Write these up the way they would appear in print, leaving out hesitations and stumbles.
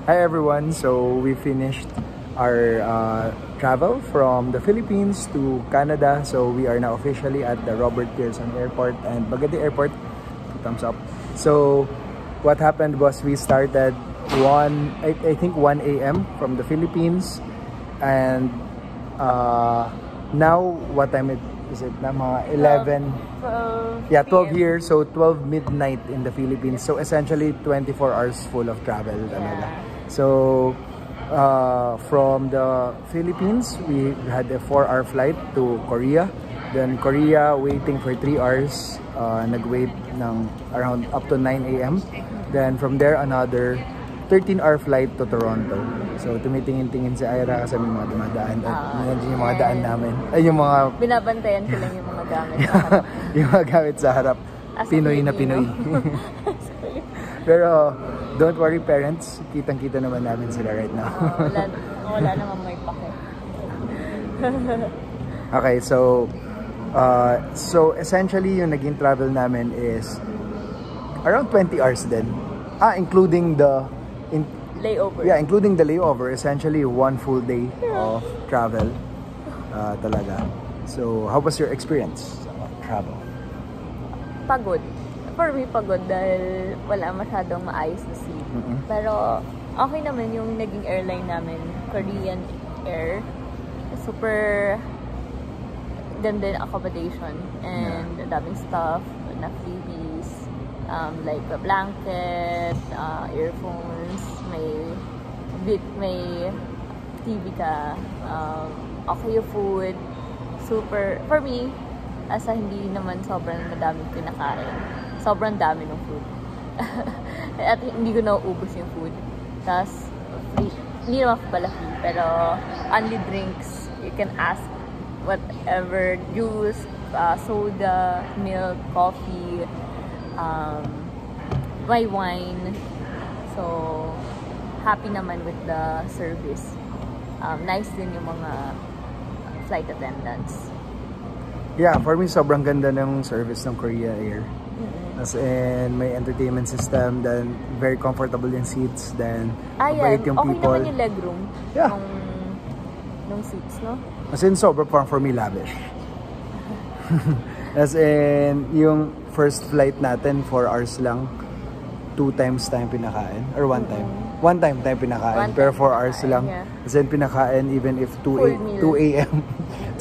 Hi everyone, so we finished our travel from the Philippines to Canada. So we are now officially at the Robert Pearson Airport and Bagadi Airport. Thumbs up. So what happened was we started I think 1 a.m. from the Philippines, and now what time is it? Na mga 11. 12 here, so 12 midnight in the Philippines. So essentially 24 hours full of travel talaga. So from the Philippines, we had a 4-hour flight to Korea. Then Korea, waiting for 3 hours. Nag-wait ng around up to 9 a.m. Then from there, another 13-hour flight to Toronto. So tumitingin-tingin si Ira kasi may mga dumadaan. At yung mga daan namin. Ay, yung mga... Binabantayan ko lang yung mga gamit sa harap. Yung mga gamit sa harap. Pinoy na Pinoy. Pero don't worry parents, kitang-kita naman namin sila right now. Wala naman may pake. Okay, so essentially yung naging travel namin is around 20 hours din. Including the layover. Yeah, including the layover. Essentially 1 full day of travel talaga. So how was your experience travel? Pagod. For me, pagod dahil wala masyadong maayos na seat. Pero okay naman yung naging airline namin, Korean Air. Super ganda yung accommodation and daming stuff na freebies, like a blanket, earphones, may TV ka, okay yung food. Super, for me, asa hindi naman sobrang madaming kinakain. Sobrang dami ng food. At hindi ko nauubos yung food. Tapos, hindi naman pala free, pero only drinks. You can ask whatever, juice, soda, milk, coffee, may wine. So, happy naman with the service. Nice din yung mga flight attendants. Yeah, for me, sobrang ganda ng service ng Korea Air. As in, may entertainment system, then very comfortable yung seats, then mabait yung people. Okay naman yung legroom nung seats, no? As in, sobrang for me, lavish. As in, yung first flight natin, 4 hours lang, 2 times tayong pinakain, or 1 time. 1 time tayong pinakain, pero 4 hours lang. As in, pinakain even if 2 a.m.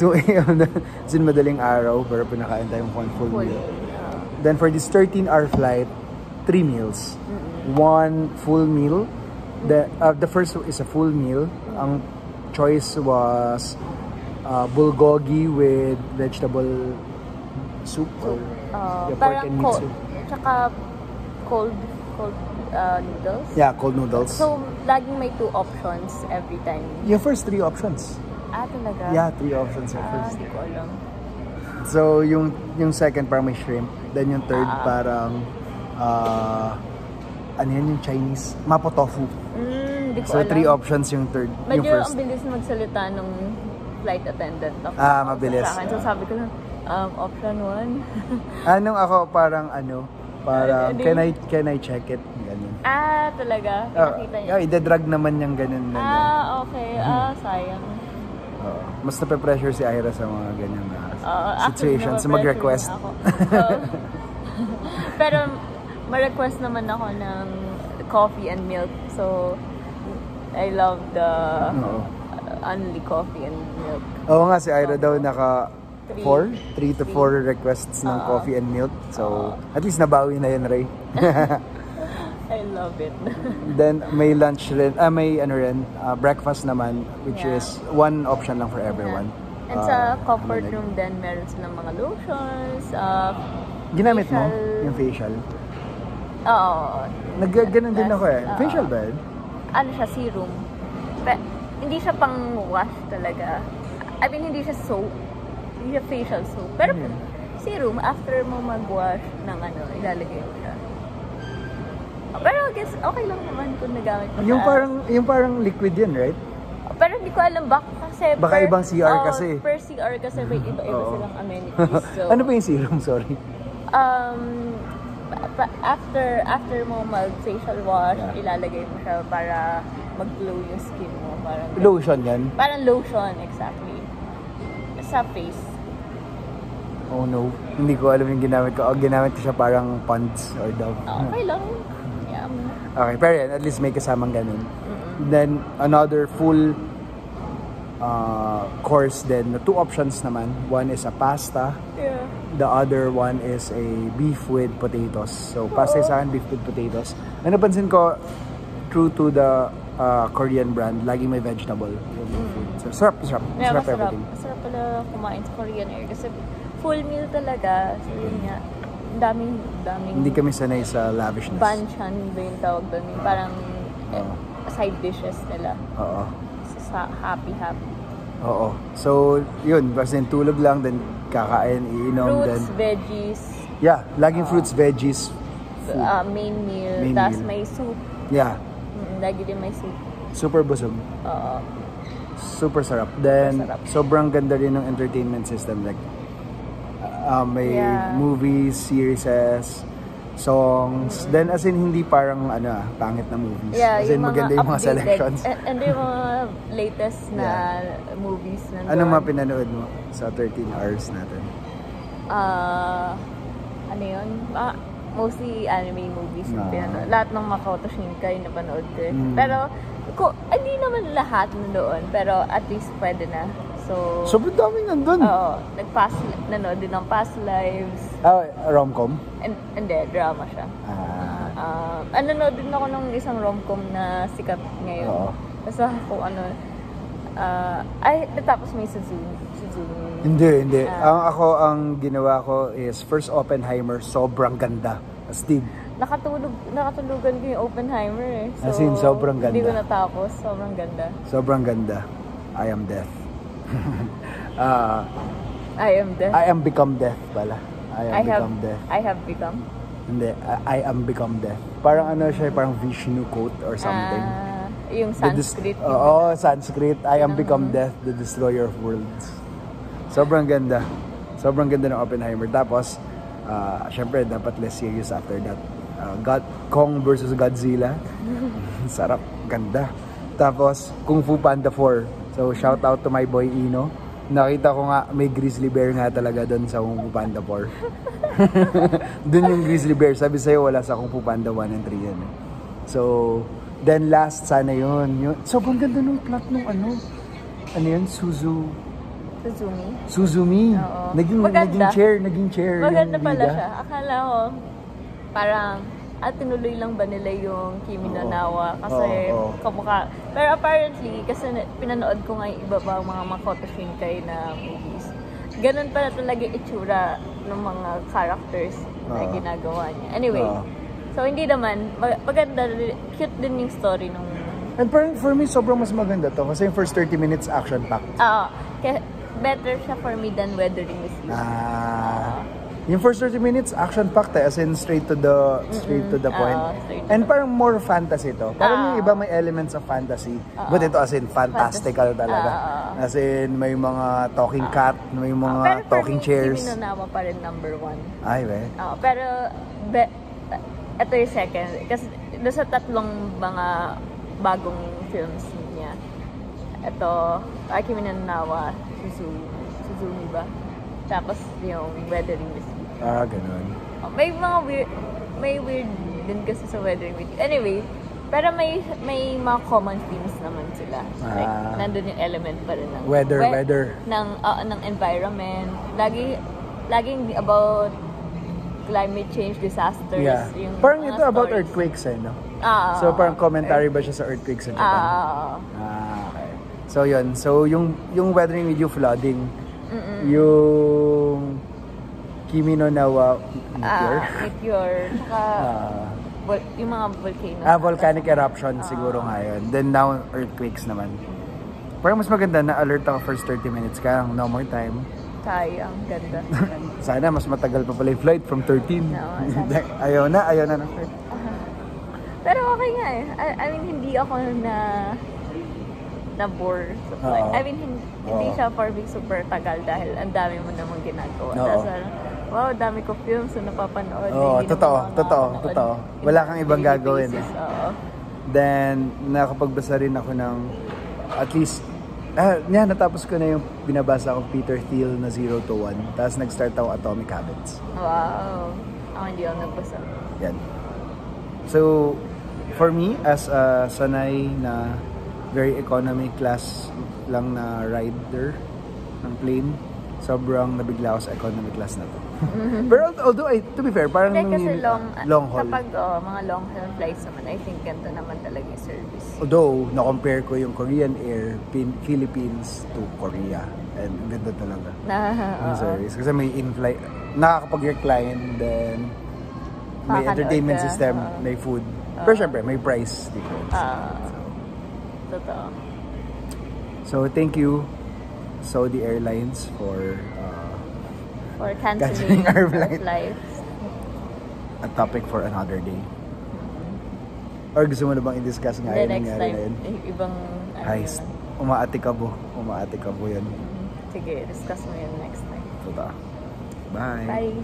2 a.m. As in, madaling araw, pero pinakain tayong 1 full meal. Then for this 13-hour flight, 3 meals. 1 full meal. The first is a full meal. Ang choice was bulgogi with vegetable soup or pork and meat soup. Tsaka cold noodles. Yeah, cold noodles. So, laging may 2 options every time. Yung first 3 options. Talaga? Yeah, 3 options at first. Hindi ko alam. So, yung second parang may shrimp. Then yung third parang ano yun, yung Chinese? Mapo tofu. Hindi ko so, alam. 3 options yung third. Medyo yung first. ang bilis magsalita ng flight attendant. Mabilis. So, sabi ko lang, option 1. Anong ako parang can I check it? Ganun. Talaga? Nakita niya? Ida-drag naman yung ganun. Okay. Sayang. Mas nape-pressure si Ira sa mga ganyan situations. So mag-request. Pero ma-request naman ako ng coffee and milk. So, I love the only coffee and milk. Oo nga, si Ira daw naka 3 to 4 requests ng coffee and milk. So, at least nabawi na yun, Ray. I love it. Then, may lunch rin, breakfast naman, which is 1 option lang for everyone. And sa comfort room din, meron silang mga lotions, ginamit facial. mo yung facial? Oo. Ganun din ako eh. Facial ba yun? Ano siya, serum. Hindi siya pang wash talaga. I mean, hindi siya soap. Hindi siya facial soap. Pero serum, after mo mag-wash ng ilalagay mo siya. Pero I guess, okay lang naman kung nagamit mo yung parang liquid yun, right? Pero hindi ko alam kasi baka ibang CR kasi. Per CR kasi may iba-iba silang amenities. So, ano ba yung serum? Sorry. after mo mag-facial wash, Yeah. ilalagay mo siya para mag-glow yung skin mo. Parang Lotion yan? Parang lotion, exactly. Sa face. Oh no, hindi ko alam yung ginamit ko. Ginamit ko siya parang Ponds or Dove. Okay lang. Yeah. Okay, pero yan, at least may kasamang ganun. Then, another full course then, 2 options naman. One is a pasta. Yeah. The other one is a beef with potatoes. So, pasta sa akin, beef with potatoes. Ang napansin ko, true to the Korean brand, laging may vegetable. So, sarap. Yeah, Sarap masarap. everything. Masarap pala kumain sa Korean Air kasi full meal talaga. So, yun nga. Daming Hindi kami sanay sa lavishness. banchan ba yung tawag doon? Yung parang side dishes nila. Oo. Sa happy. Oo. So, yun. Basta yung tulog lang, then kakain, iinom, then... Fruits, veggies. Yeah, laging fruits, veggies, food. Main meal. Main Tapos meal. may soup. Yeah. Lagi din may soup. Super busog. Oo. Super sarap. Then, Super sarap. sobrang ganda rin ng entertainment system. Like, may movies, series, songs. Then, as in, hindi parang, pangit na movies. Yeah, as in, yung maganda yung mga updated, selections. And yung mga latest na movies nandun. Ano mga pinanood mo sa 13 hours natin? Ano yun? Mostly anime movies yung pinanood. Lahat ng Makoto Shinkai napanood ko. Pero, hindi naman lahat nandoon. Pero at least pwede na. So, sobrang daming nandun. Oo. Nanood din ng Past Lives. Rom-com? Hindi, drama siya. Nanood din ako ng isang rom-com na sikat ngayon. Oo. Basta kung ano, natapos mo yung Suzumi. Hindi. Ang ginawa ko is first Oppenheimer, sobrang ganda. As in, Nakatulugan ko yung Oppenheimer eh. So, as in, sobrang ganda. Hindi ko natapos. Sobrang ganda. Sobrang ganda. I am death. I am death. I am become death pala. I become death. I have become? Hindi, I am become death. Parang siya, parang Vishnu quote or something. Yung Sanskrit. Sanskrit. I am become death, the destroyer of worlds. Sobrang ganda. Sobrang ganda ng Oppenheimer. Tapos, syempre, dapat less serious after that. Kong versus Godzilla. Sarap. Ganda. Tapos, Kung Fu Panda 4. So, shout out to my boy Ino. Nakita ko nga, may grizzly bear nga talaga doon sa Kung Fu Panda 4. Doon yung grizzly bear. Sabi sa'yo, wala sa Kung Fu Panda 1 and 3 yan. So, then last, sana yun. Sobrang ganda nung plot nung ano yun? Suzumi. Oo. Naging chair. Maganda yung pala bida. siya. Akala ko, parang, tinuloy lang ba nila yung Kimi no Nawa? Kasi kamukha. Pero apparently, kasi pinanood ko nga yung iba pa mga Makoto Shinkai na movies. Ganun pala talaga itsura ng mga characters na ginagawa niya. Anyway, so hindi naman, maganda, cute din yung story nung... And for me, sobrang mas maganda to. Kasi yung first 30 minutes, action-packed. Better siya for me than Weathering with You. Yung first 30 minutes, action-packed as in straight to the point. And parang more fantasy to. Parang yung iba may elements of fantasy. But ito as in fantastical talaga. As in may mga talking cat, may mga talking chairs. Pero Kimi no Nawa pa rin number 1. Ay, be. Pero ito yung second. Kasi doon sa tatlong mga bagong films niya. Ito, Kimi no Nawa, Suzumi ba? Tapos yung Weathering with You. Ganun. May weird din kasi sa Weathering with You. Anyway, pero may mga common themes naman sila. Like, nandun yung element pa rin ng weather. Ng environment. Laging about climate change, disasters. Yeah. Yung Parang ito stories. about earthquakes no? So parang commentary ba siya sa earthquakes sa Japan? Okay. So yun. So yung Weathering with You flooding, yung Kimi no Nawa meteor. Saka yung mga volcano. Volcanic eruption siguro nga yun. Then now earthquakes naman. Parang mas maganda na alert ako first 30 minutes. Kaya no more time. Sayang, ganda. Sana mas matagal pa pala yung flight from 13. Ayaw na ng flight. Pero okay nga eh. I mean, hindi ako na-bore sa flight. I mean, hindi siya for being super tagal dahil ang dami mo namang ginagawa. Tapos wow, dami ko films na napapanood. Oo, totoo. Wala kang ibang gagawin. Oo. Then, nakapagbasa rin ako ng at least, natapos ko na yung binabasa ko Peter Thiel na 0 to 1. Tapos nag-start ako Atomic Habits. Wow. Ako hindi ako nagbasa. Yan. So, for me, as a sanay na very economy class lang na rider ng plane, sobrang nabigla ako sa economy class na to. Pero although, to be fair, parang kasi long haul. Kapag mga long haul flights naman, I think ganito naman talaga yung service. Although, na-compare ko yung Korean Air, Philippines to Korea. And ganda talaga. Yung service. Kasi may in-flight, nakakapag-recline, then may entertainment system, may food. Pero syempre, may price difference. Totoo. So, thank you, Saudi Airlines, for canceling our flights. A topic for another day. Or gusto mo na bang i-discuss nga The yung next nangyari time, na yun? ibang Heist. Umaatikabo yan. Sige, discuss mo yun next time. Bye. Bye.